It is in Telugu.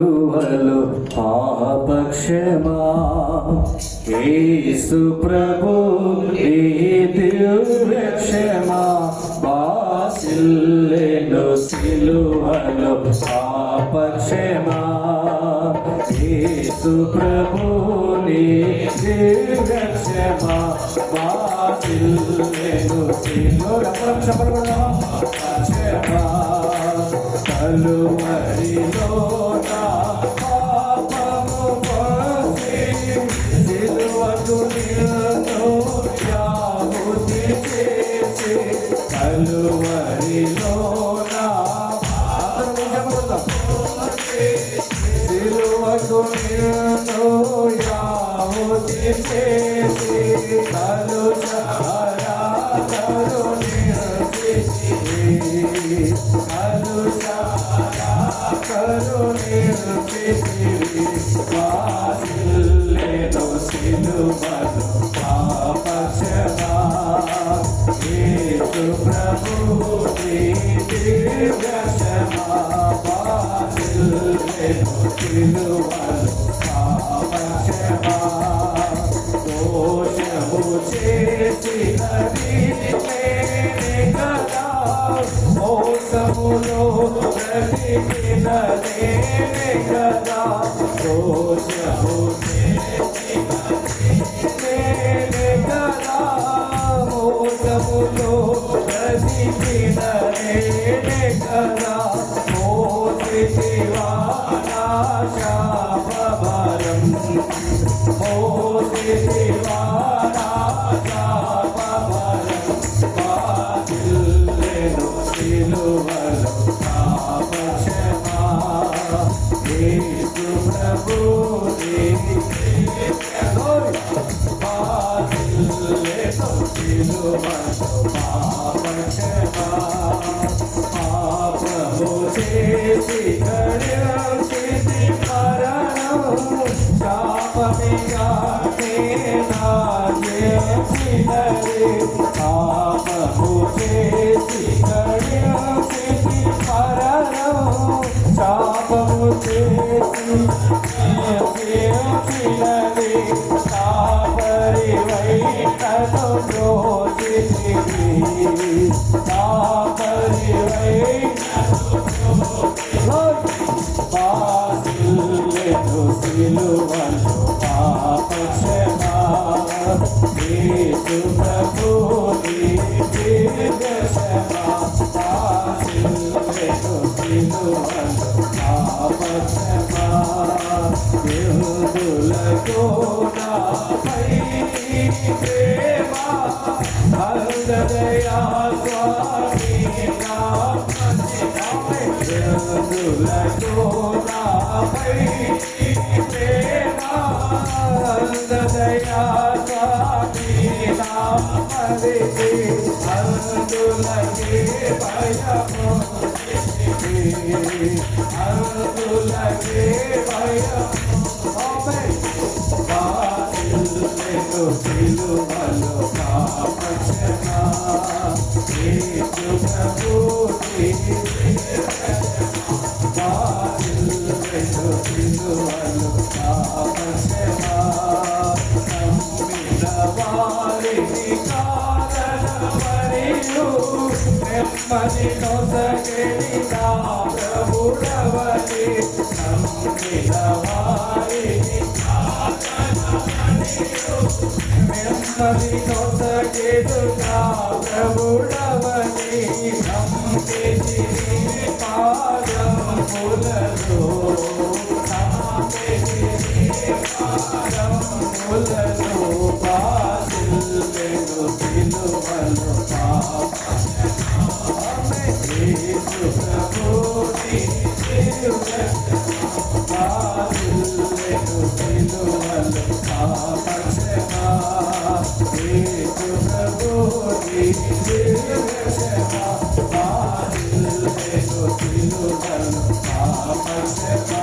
లు పాపక్షమా యేసు ప్రభు ఈ దివ్యక్షమా బాసిల్లెను సిలువలో పాపక్షమా యేసు ప్రభు నీ దివ్యక్షమా బాసిల్లెను సిలువలో పాపక్షమా కలువరిలో పాపము పోసి సిలువకు నిన్ను యాహుది చేసి కలువరిలో సిలువకు నిన్ను యాహుది చేసి కలుచారా వాసిల్లెను సిలువలో పాపక్షమా యేసు ప్రభు నీ దివ్యక్షమా వాసిల్లెను సిలువలో పాపక్షమా దోషము చేసినది నేనే కదా మోసములో బ్రతికిన నేనే కదా దోషము నేనే కదా మోసములో బ్రతికిన నేనే కదా మోసితివా నా శాపభారం మోసితివా నా శాపభారం వాసిల్లెను సిలువలో పాపక్షమా యేసు ప్రభు నీ వాసిల్లెను సిలువలో పాపక్షమా పాపము చేసి కడసితి మరణం శాపమిగా నా చేసినది పాపము చేసి కడసితి మరణం శాపము చేసి చేసినది తాపరివై తను దోచితివి తాపరివై వాసిల్లెను సిలువలో పాపక్షమా యేసు ప్రభు నీ దివ్యక్షమా వాసిల్లెను సిలువలో పాపక్షమా యూదులకు నాపై ప్రేమ హృదయా స్వామి యూదులకు నాపై ప్రేమ హృదయా స్వామి నామదికి అందులకి భయము అందులకి భయము వాసిల్లెను సిలువలో పాపక్షమా యేసు ప్రభు నీ వాసిల్లెను సిలువలో పాపక్షమా నమ్మిన వారిని కారణమనియు నెమ్మది నొసగెడి నా ప్రభుడవని నమ్మిన వారిని నెమ్మది నొసగెడు నా ప్రభుడవని నమ్మితి పాదములలో పాదములలో వాసిల్లెను సిలువలో పాపక్షమా యేసు ప్రభు నీ దివ్యక్షమా వాసిల్లెను సిలువలో పాపక్షమా యేసు ప్రభు నీ దివ్యక్షమా వాసిల్లెను సిలువలో పాపక్షమా